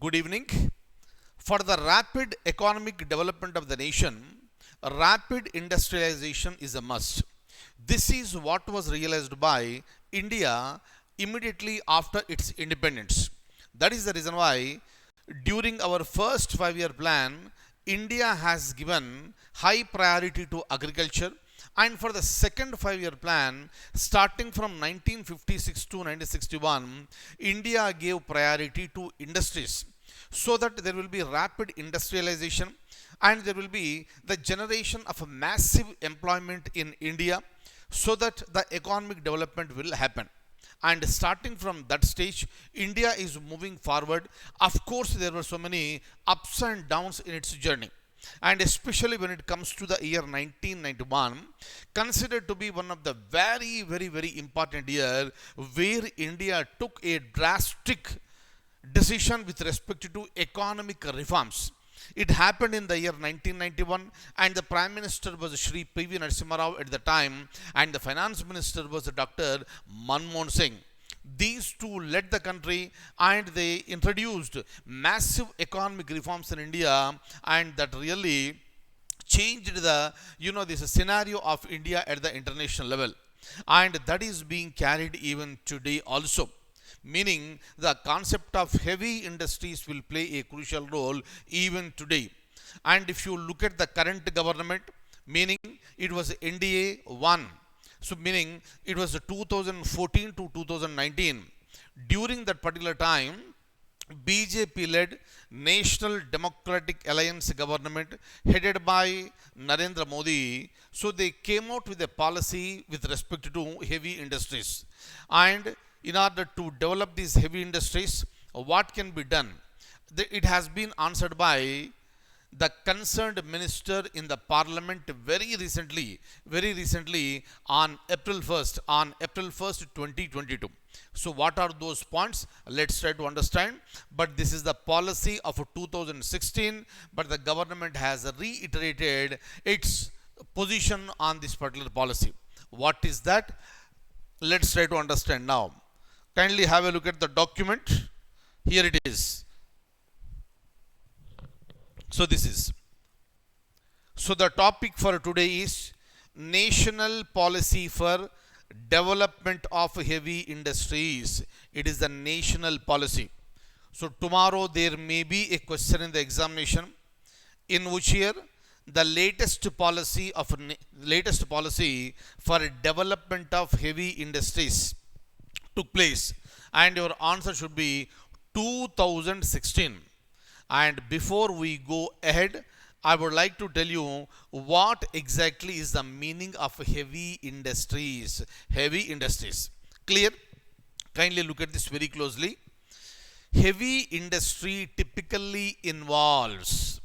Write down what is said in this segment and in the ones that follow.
Good evening. For the rapid economic development of the nation, rapid industrialization is a must. This is what was realized by India immediately after its independence. That is the reason why during our first 5 year plan, India has given high priority to agriculture, and for the second 5 year plan, starting from 1956 to 1961, India gave priority to industries so that there will be rapid industrialization and there will be the generation of a massive employment in India so that the economic development will happen. And starting from that stage, India is moving forward. Of course, there were so many ups and downs in its journey. And especially when it comes to the year 1991, considered to be one of the very important year where India took a drastic decision with respect to economic reforms. It happened in the year 1991, and the Prime Minister was Shri P.V. Narasimha Rao at the time, and the Finance Minister was Dr. Manmohan Singh. These two led the country and they introduced massive economic reforms in India, and that really changed the this scenario of India at the international level, and that is being carried even today also, meaning the concept of heavy industries will play a crucial role even today. And if you look at the current government, meaning it was NDA 1, so meaning it was 2014 to 2019, during that particular time, BJP led National Democratic Alliance government headed by Narendra Modi. So they came out with a policy with respect to heavy industries. And in order to develop these heavy industries, what can be done? It has been answered by the concerned minister in the parliament very recently on April 1st 2022. So what are those points? Let's try to understand. But this is the policy of 2016, but the government has reiterated its position on this particular policy. What is that? Let's try to understand now. Kindly have a look at the document. Here it is. So this is. So the topic for today is National Policy for Development of Heavy Industries. It is the national policy. So tomorrow there may be a question in the examination in which year the latest policy for development of heavy industries took place, and your answer should be 2016. And before we go ahead, I would like to tell you what exactly is the meaning of heavy industries. Heavy industries. Clear? Kindly look at this very closely. Heavy industry typically involves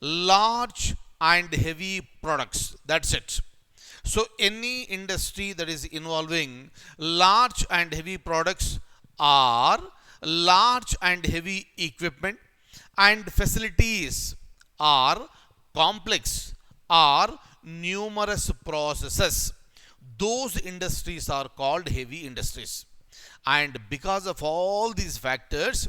large and heavy products. That's it. So any industry that is involving large and heavy products or large and heavy equipment and facilities are complex or numerous processes, those industries are called heavy industries. And because of all these factors,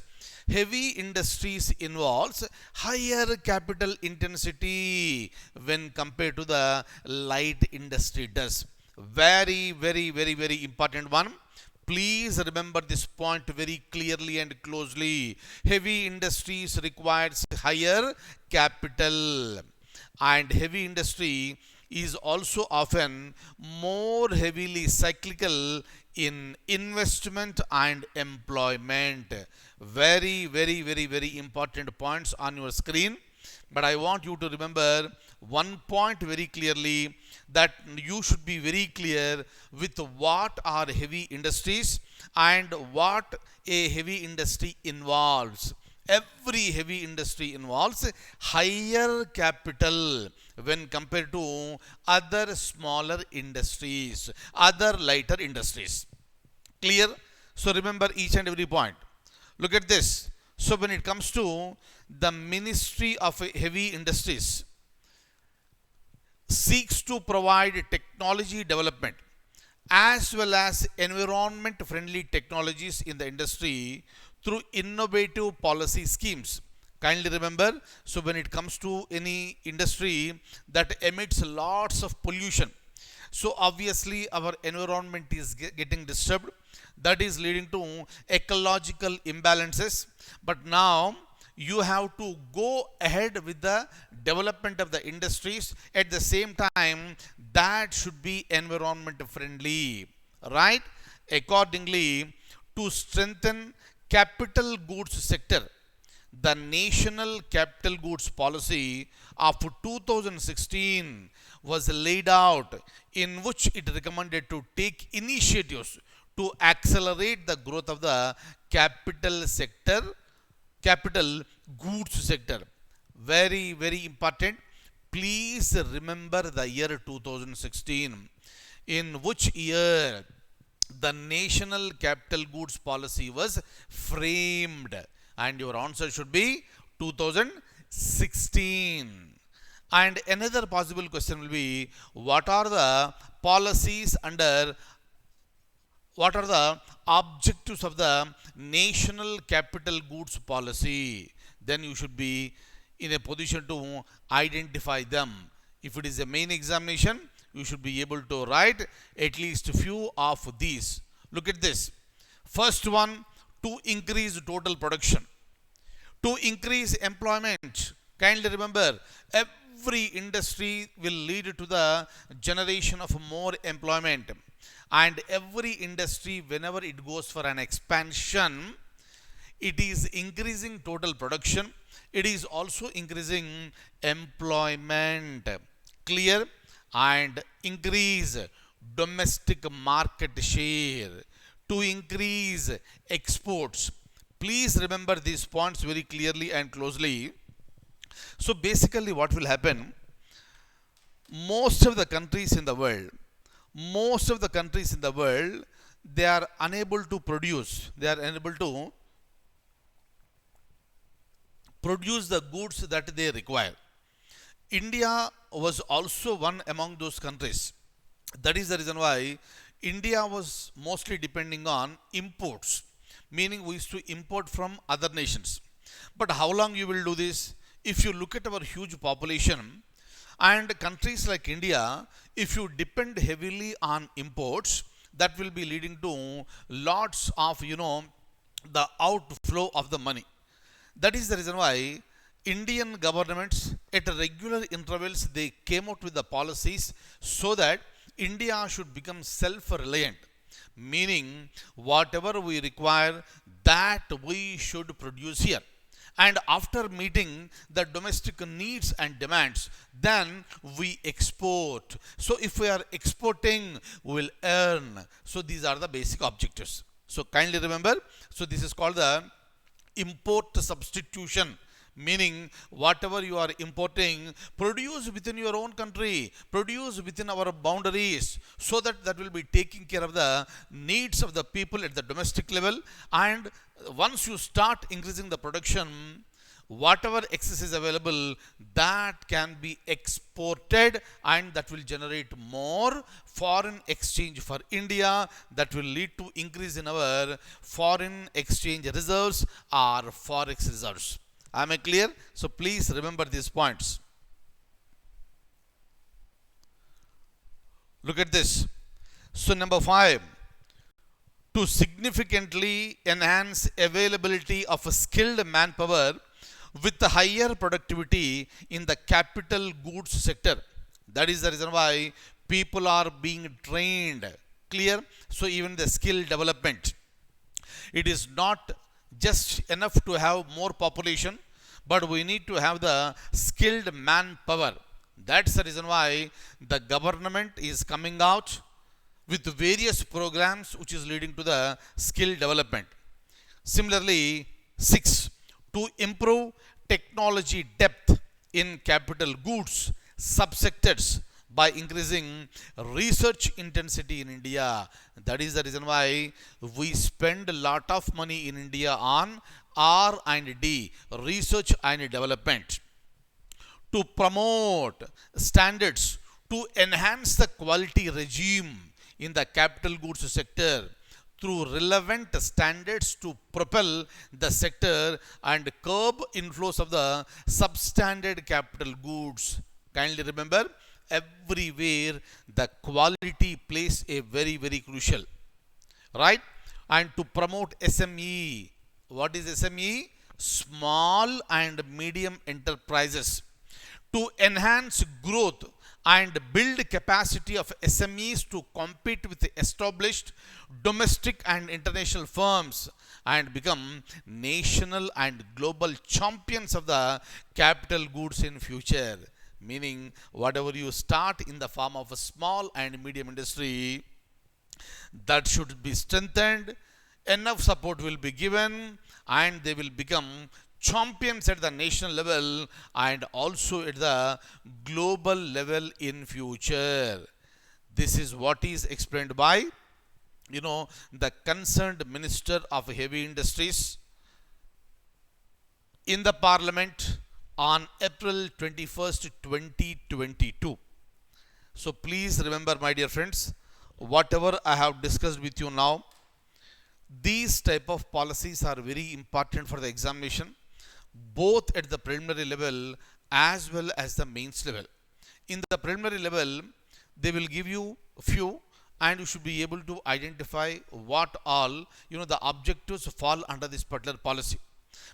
heavy industries involves higher capital intensity when compared to the light industry does. Very important one. Please remember this point very clearly and closely. Heavy industries requires higher capital, and heavy industry is also often more heavily cyclical in investment and employment. Very important points on your screen. But I want you to remember one point very clearly, that you should be very clear with what are heavy industries and what a heavy industry involves. Every heavy industry involves higher capital when compared to other smaller industries, other lighter industries. Clear? So remember each and every point. Look at this. So when it comes to the Ministry of Heavy Industries, seeks to provide technology development as well as environment friendly technologies in the industry through innovative policy schemes. Kindly remember, so when it comes to any industry that emits lots of pollution, so obviously our environment is getting disturbed. That is leading to ecological imbalances. But now you have to go ahead with the development of the industries. At the same time, that should be environment friendly, right? Accordingly, to strengthen capital goods sector, the National Capital Goods Policy of 2016 was laid out, in which it recommended to take initiatives to accelerate the growth of the capital goods sector. Very, very important. Please remember the year 2016, in which year the National Capital Goods Policy was framed, and your answer should be 2016. And another possible question will be, what are the policies under, what are the objectives of the National Capital Goods Policy? Then you should be in a position to identify them. If it is a main examination, you should be able to write at least a few of these. Look at this. First one, to increase total production, to increase employment. Kindly remember, every industry will lead to the generation of more employment, and every industry, whenever it goes for an expansion, it is increasing total production, it is also increasing employment. Clear? And increase domestic market share, to increase exports. Please remember these points very clearly and closely. So basically what will happen, most of the countries in the world, they are unable to produce the goods that they require. India was also one among those countries. That is the reason why India was mostly depending on imports, meaning we used to import from other nations. But how long you will do this? If you look at our huge population and countries like India, if you depend heavily on imports, that will be leading to lots of, the outflow of the money. That is the reason why Indian governments at regular intervals, they came out with the policies so that India should become self-reliant, meaning whatever we require, that we should produce here. And after meeting the domestic needs and demands, then we export. So if we are exporting, we will earn. So these are the basic objectives. So kindly remember, so this is called the import substitution, meaning whatever you are importing, produce within your own country, produce within our boundaries, so that will be taking care of the needs of the people at the domestic level. And once you start increasing the production, whatever excess is available, that can be exported, and that will generate more foreign exchange for India. That will lead to increase in our foreign exchange reserves or forex reserves. Am I clear? So please remember these points. Look at this. So number 5, to significantly enhance availability of skilled manpower with higher productivity in the capital goods sector. That is the reason why people are being trained. Clear? So even the skill development. It is not just enough to have more population, but we need to have the skilled manpower. That's the reason why the government is coming out with various programs which is leading to the skill development. Similarly, 6, to improve technology depth in capital goods subsectors by increasing research intensity in India. That is the reason why we spend a lot of money in India on R&D, research and development. To promote standards, to enhance the quality regime in the capital goods sector through relevant standards to propel the sector and curb inflows of the substandard capital goods. Kindly remember, everywhere the quality plays a very, very crucial, right? And to promote SME. What is SME? Small and medium enterprises. To enhance growth and build capacity of SMEs to compete with established domestic and international firms and become national and global champions of the capital goods in future. Meaning, whatever you start in the form of a small and medium industry, that should be strengthened, enough support will be given, and they will become champions at the national level and also at the global level in future. This is what is explained by the concerned minister of heavy industries in the parliament on April 21st 2022. So please remember, my dear friends, whatever I have discussed with you now, these type of policies are very important for the examination, both at the preliminary level as well as the mains level. In the preliminary level, they will give you few, and you should be able to identify what all the objectives fall under this particular policy.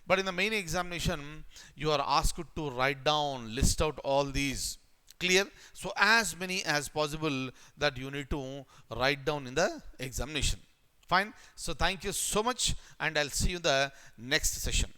But in the main examination, you are asked to write down, list out all these. Clear? So as many as possible that you need to write down in the examination. Fine. So thank you so much, and I'll see you in the next session.